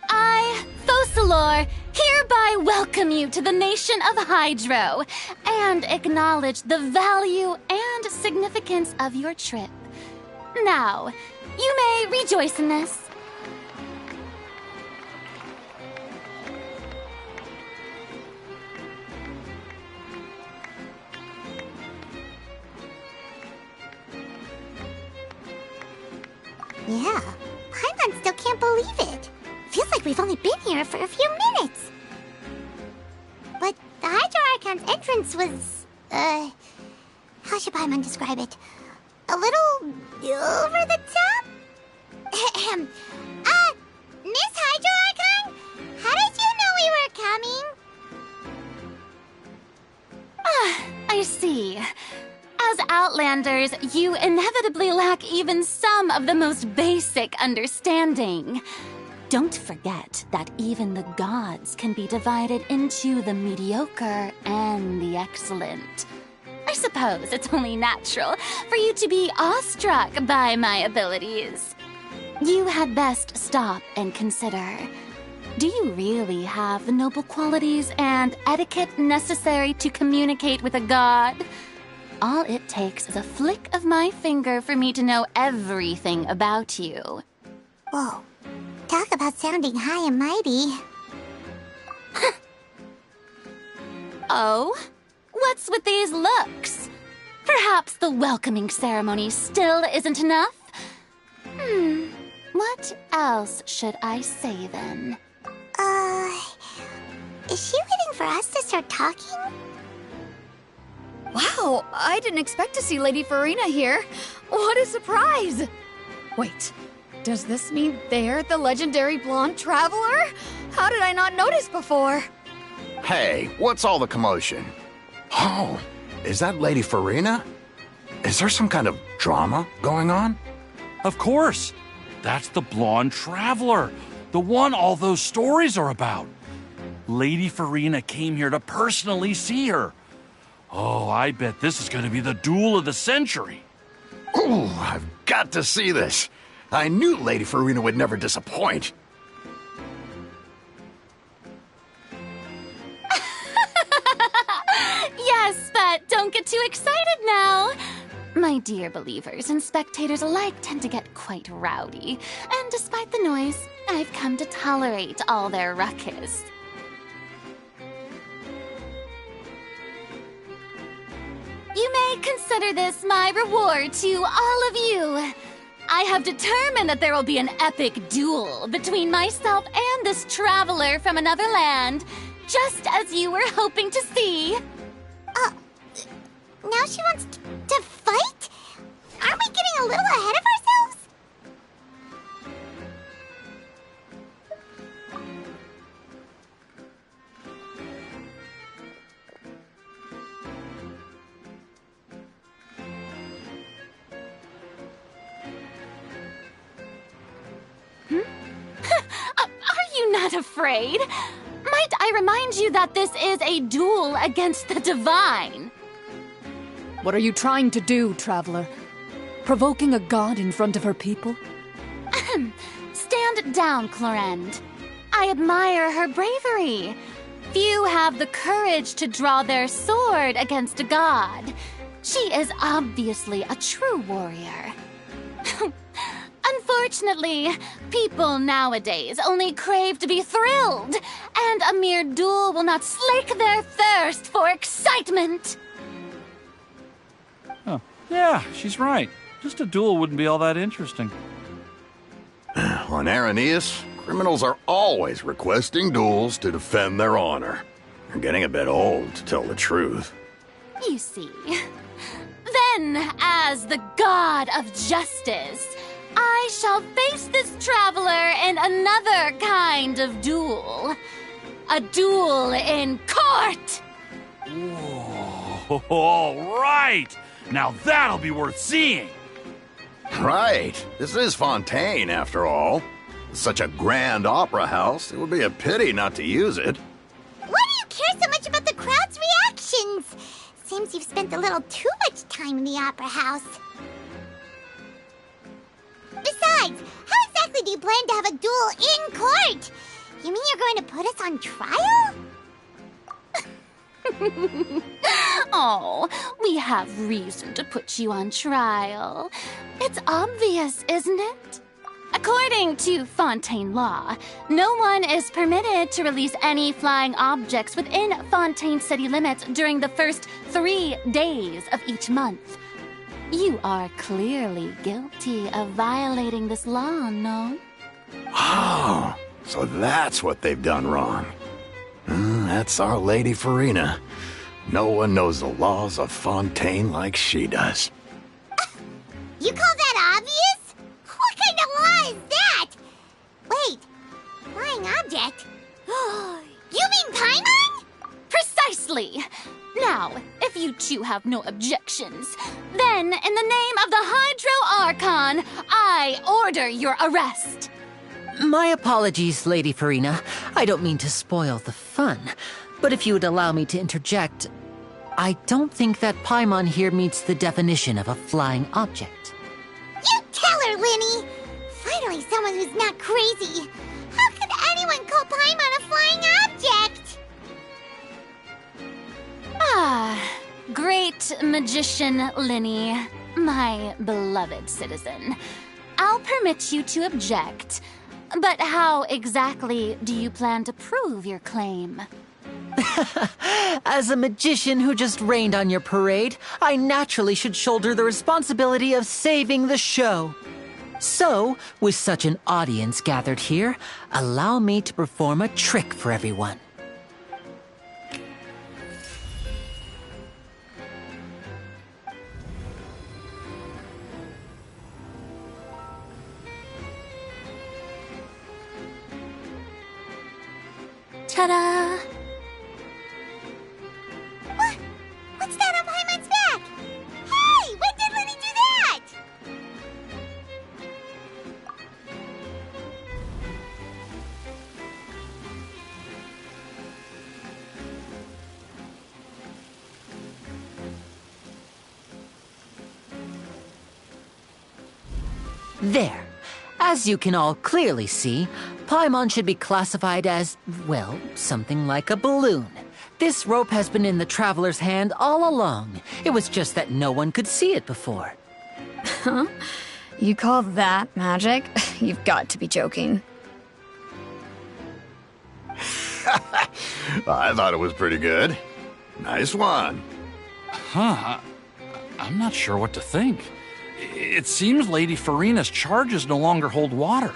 I, Fosalor, hereby welcome you to the nation of Hydro and acknowledge the value and significance of your trip. Now, you may rejoice in this. Yeah, Paimon still can't believe it. Feels like we've only been here for a few minutes. But the Hydro Archon's entrance was, how should Paimon describe it? A little over the top? Miss Hydro Archon? How did you know we were coming? Outlanders, you inevitably lack even some of the most basic understanding. Don't forget that even the gods can be divided into the mediocre and the excellent. I suppose it's only natural for you to be awestruck by my abilities. You had best stop and consider. Do you really have the noble qualities and etiquette necessary to communicate with a god? All it takes is a flick of my finger for me to know everything about you. Whoa. Talk about sounding high and mighty. Oh? What's with these looks? Perhaps the welcoming ceremony still isn't enough? What else should I say then? Is she waiting for us to start talking? Wow, I didn't expect to see Lady Farina here. What a surprise! Wait, does this mean they're the legendary blonde traveler? How did I not notice before? Hey, what's all the commotion? Oh, is that Lady Farina? Is there some kind of drama going on? Of course. That's the blonde traveler, the one all those stories are about. Lady Farina came here to personally see her. Oh, I bet this is going to be the duel of the century. Oh, I've got to see this. I knew Lady Farina would never disappoint. Yes, but don't get too excited now. My dear believers and spectators alike tend to get quite rowdy, and despite the noise, I've come to tolerate all their ruckus. You may consider this my reward to all of you. I have determined that there will be an epic duel between myself and this traveler from another land, just as you were hoping to see. Now she wants to fight? Aren't we getting a little ahead of ourselves? Are you not afraid? Might I remind you that this is a duel against the divine? What are you trying to do, traveler? Provoking a god in front of her people? Stand down, Clorend. I admire her bravery. Few have the courage to draw their sword against a god. She is obviously a true warrior. Unfortunately, people nowadays only crave to be thrilled, and a mere duel will not slake their thirst for excitement. Oh, yeah, she's right. Just a duel wouldn't be all that interesting. On Araneus, criminals are always requesting duels to defend their honor. They're getting a bit old, to tell the truth. You see. Then, as the god of justice, I shall face this traveler in another kind of duel. A duel in court! Whoa, all right! Now that'll be worth seeing! Right. This is Fontaine, after all. It's such a grand opera house, it would be a pity not to use it. Why do you care so much about the crowd's reactions? Seems you've spent a little too much time in the opera house. Besides, how exactly do you plan to have a duel in court? You mean you're going to put us on trial? Oh, we have reason to put you on trial. It's obvious, isn't it? According to Fontaine law, no one is permitted to release any flying objects within Fontaine city limits during the first 3 days of each month. You are clearly guilty of violating this law, no? Oh, so that's what they've done wrong. That's our Lady Farina. No one knows the laws of Fontaine like she does. You call that obvious? What kind of law is that? Wait, flying object? You mean Paimon? Precisely! Now, if If you two have no objections, then in the name of the Hydro Archon, I order your arrest. My apologies, Lady Farina. I don't mean to spoil the fun, but if you would allow me to interject, I don't think that Paimon here meets the definition of a flying object. You tell her, Linny! Finally someone who's not crazy. How could anyone call Paimon a flying object? Ah, great magician Linny, my beloved citizen. I'll permit you to object, but how exactly do you plan to prove your claim? As a magician who just rained on your parade, I naturally should shoulder the responsibility of saving the show. So, with such an audience gathered here, allow me to perform a trick for everyone. Ta-da! What's that on Paimon's back? Hey, when did Linny do that? There. As you can all clearly see, Paimon should be classified as, well, something like a balloon. This rope has been in the Traveler's hand all along. It was just that no one could see it before. Huh? You call that magic? You've got to be joking. I thought it was pretty good. Nice one. Huh. I'm not sure what to think. It seems Lady Farina's charges no longer hold water.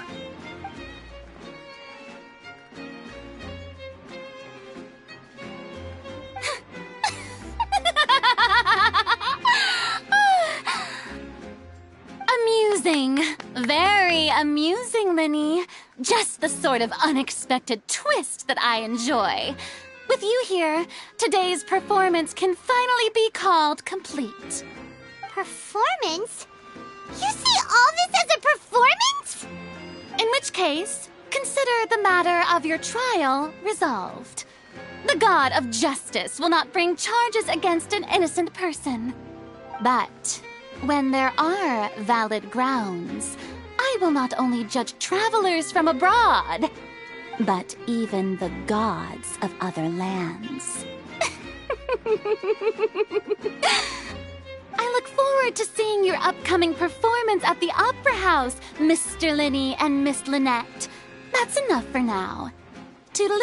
Amusing. Very amusing, Linny. Just the sort of unexpected twist that I enjoy. With you here, today's performance can finally be called complete. Performance? You see all this as a performance? In which case, consider the matter of your trial resolved. The god of justice will not bring charges against an innocent person. But when there are valid grounds, I will not only judge travelers from abroad, but even the gods of other lands. I look forward to seeing your upcoming performance at the Opera House, Mr. Linny and Miss Lynette. That's enough for now. Toodaloo!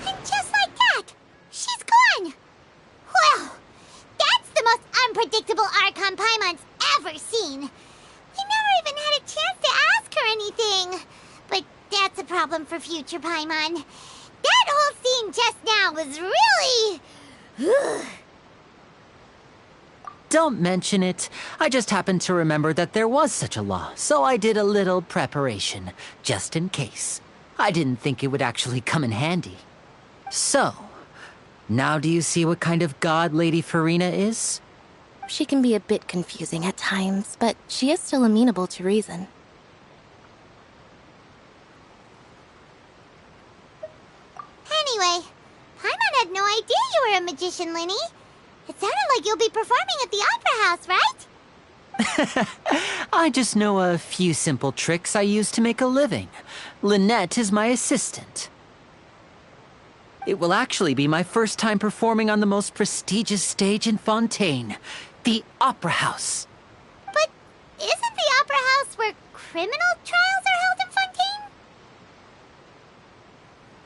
And just like that, she's gone. Well, that's the most unpredictable Archon Paimon's ever seen. We never even had a chance to ask her anything. But that's a problem for future Paimon. That whole scene just now was really... Don't mention it. I just happened to remember that there was such a law, so I did a little preparation, just in case. I didn't think it would actually come in handy. So, now do you see what kind of god Lady Farina is? She can be a bit confusing at times, but she is still amenable to reason. Anyway, Paimon had no idea you were a magician, Linny. It sounded like you'll be performing at the Opera House, right? I just know a few simple tricks I use to make a living. Lynette is my assistant. It will actually be my first time performing on the most prestigious stage in Fontaine, the Opera House. But isn't the Opera House where criminal trials are held in Fontaine?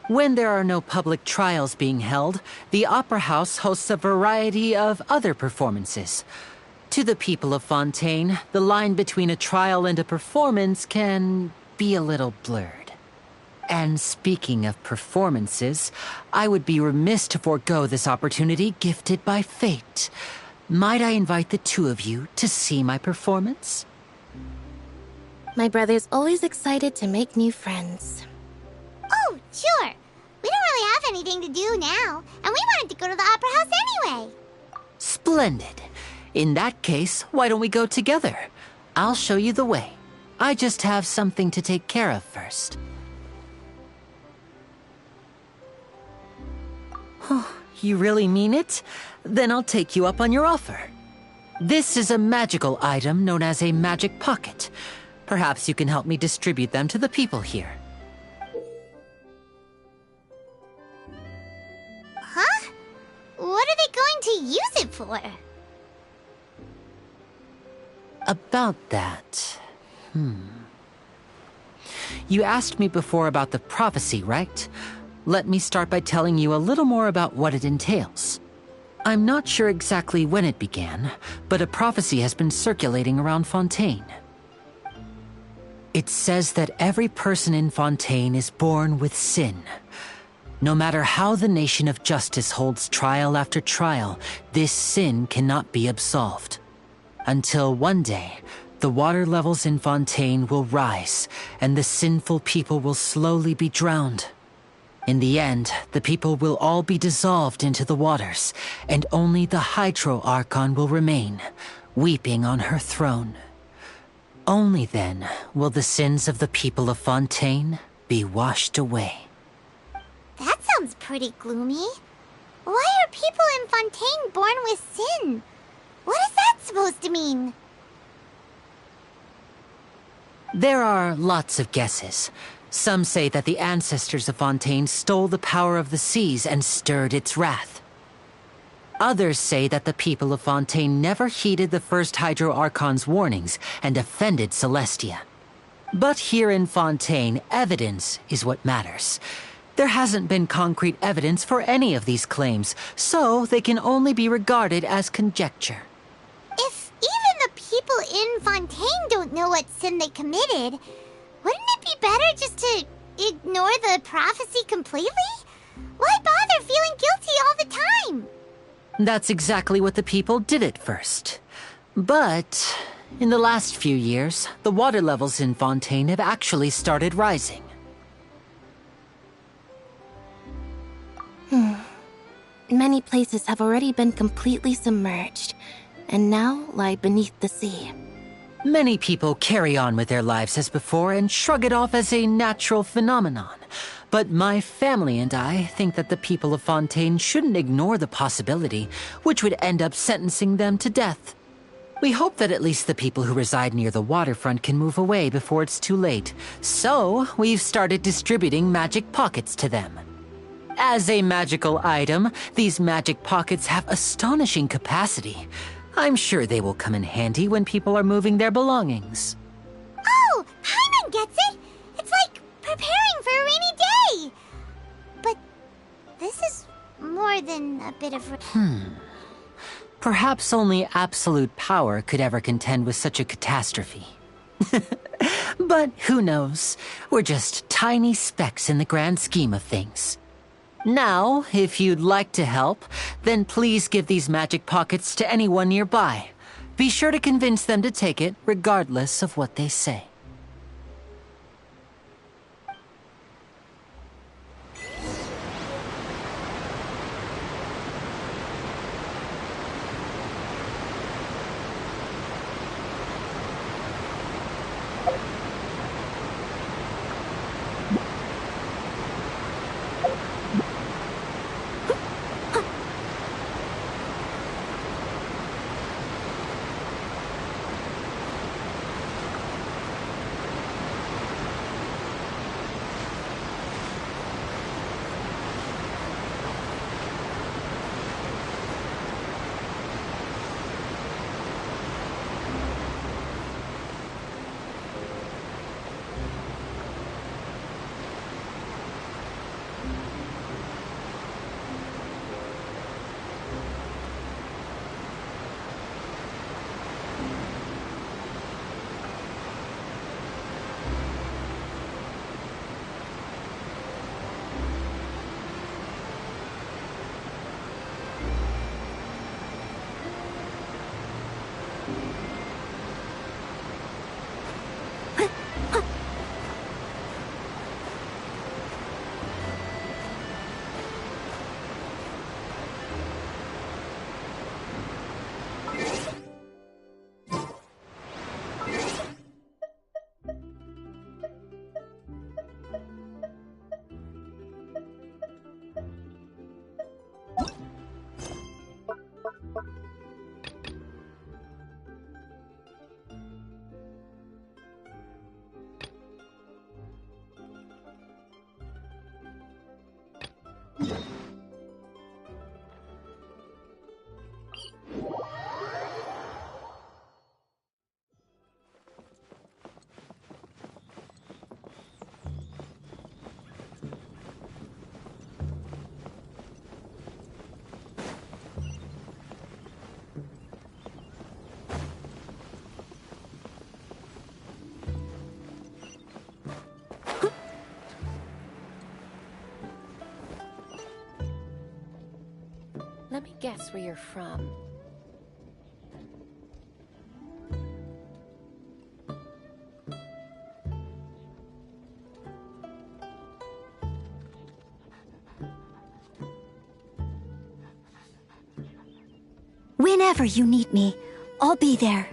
When there are no public trials being held, the Opera House hosts a variety of other performances. To the people of Fontaine, the line between a trial and a performance can be a little blurred. And speaking of performances, I would be remiss to forego this opportunity gifted by fate. Might I invite the two of you to see my performance? My brother's always excited to make new friends. Oh, sure. We don't really have anything to do now, and we wanted to go to the Opera House anyway. Splendid. In that case, why don't we go together? I'll show you the way. I just have something to take care of first. You really mean it? Then I'll take you up on your offer. This is a magical item known as a magic pocket. Perhaps you can help me distribute them to the people here. Huh? What are they going to use it for? About that... You asked me before about the prophecy, right? Let me start by telling you a little more about what it entails. I'm not sure exactly when it began, but a prophecy has been circulating around Fontaine. It says that every person in Fontaine is born with sin. No matter how the nation of justice holds trial after trial, this sin cannot be absolved. Until one day, the water levels in Fontaine will rise, and the sinful people will slowly be drowned. In the end, the people will all be dissolved into the waters, and only the Hydro Archon will remain, weeping on her throne. Only then will the sins of the people of Fontaine be washed away. That sounds pretty gloomy. Why are people in Fontaine born with sin? What is that supposed to mean? There are lots of guesses. Some say that the ancestors of Fontaine stole the power of the seas and stirred its wrath. Others say that the people of Fontaine never heeded the first Hydro Archon's warnings and offended Celestia. But here in Fontaine, evidence is what matters. There hasn't been concrete evidence for any of these claims, so they can only be regarded as conjecture. If even the people in Fontaine don't know what sin they committed, wouldn't it be better just to ignore the prophecy completely? Why bother feeling guilty all the time? That's exactly what the people did at first. But in the last few years, the water levels in Fontaine have actually started rising. Many places have already been completely submerged, and now lie beneath the sea. Many people carry on with their lives as before and shrug it off as a natural phenomenon. But my family and I think that the people of Fontaine shouldn't ignore the possibility, which would end up sentencing them to death. We hope that at least the people who reside near the waterfront can move away before it's too late. So, we've started distributing magic pockets to them. As a magical item, these magic pockets have astonishing capacity. I'm sure they will come in handy when people are moving their belongings. Oh, Paimon gets it! It's like preparing for a rainy day! But this is more than a bit of... Perhaps only absolute power could ever contend with such a catastrophe. But who knows? We're just tiny specks in the grand scheme of things. Now, if you'd like to help, then please give these magic pockets to anyone nearby. Be sure to convince them to take it, regardless of what they say. Let me guess where you're from. Whenever you need me, I'll be there.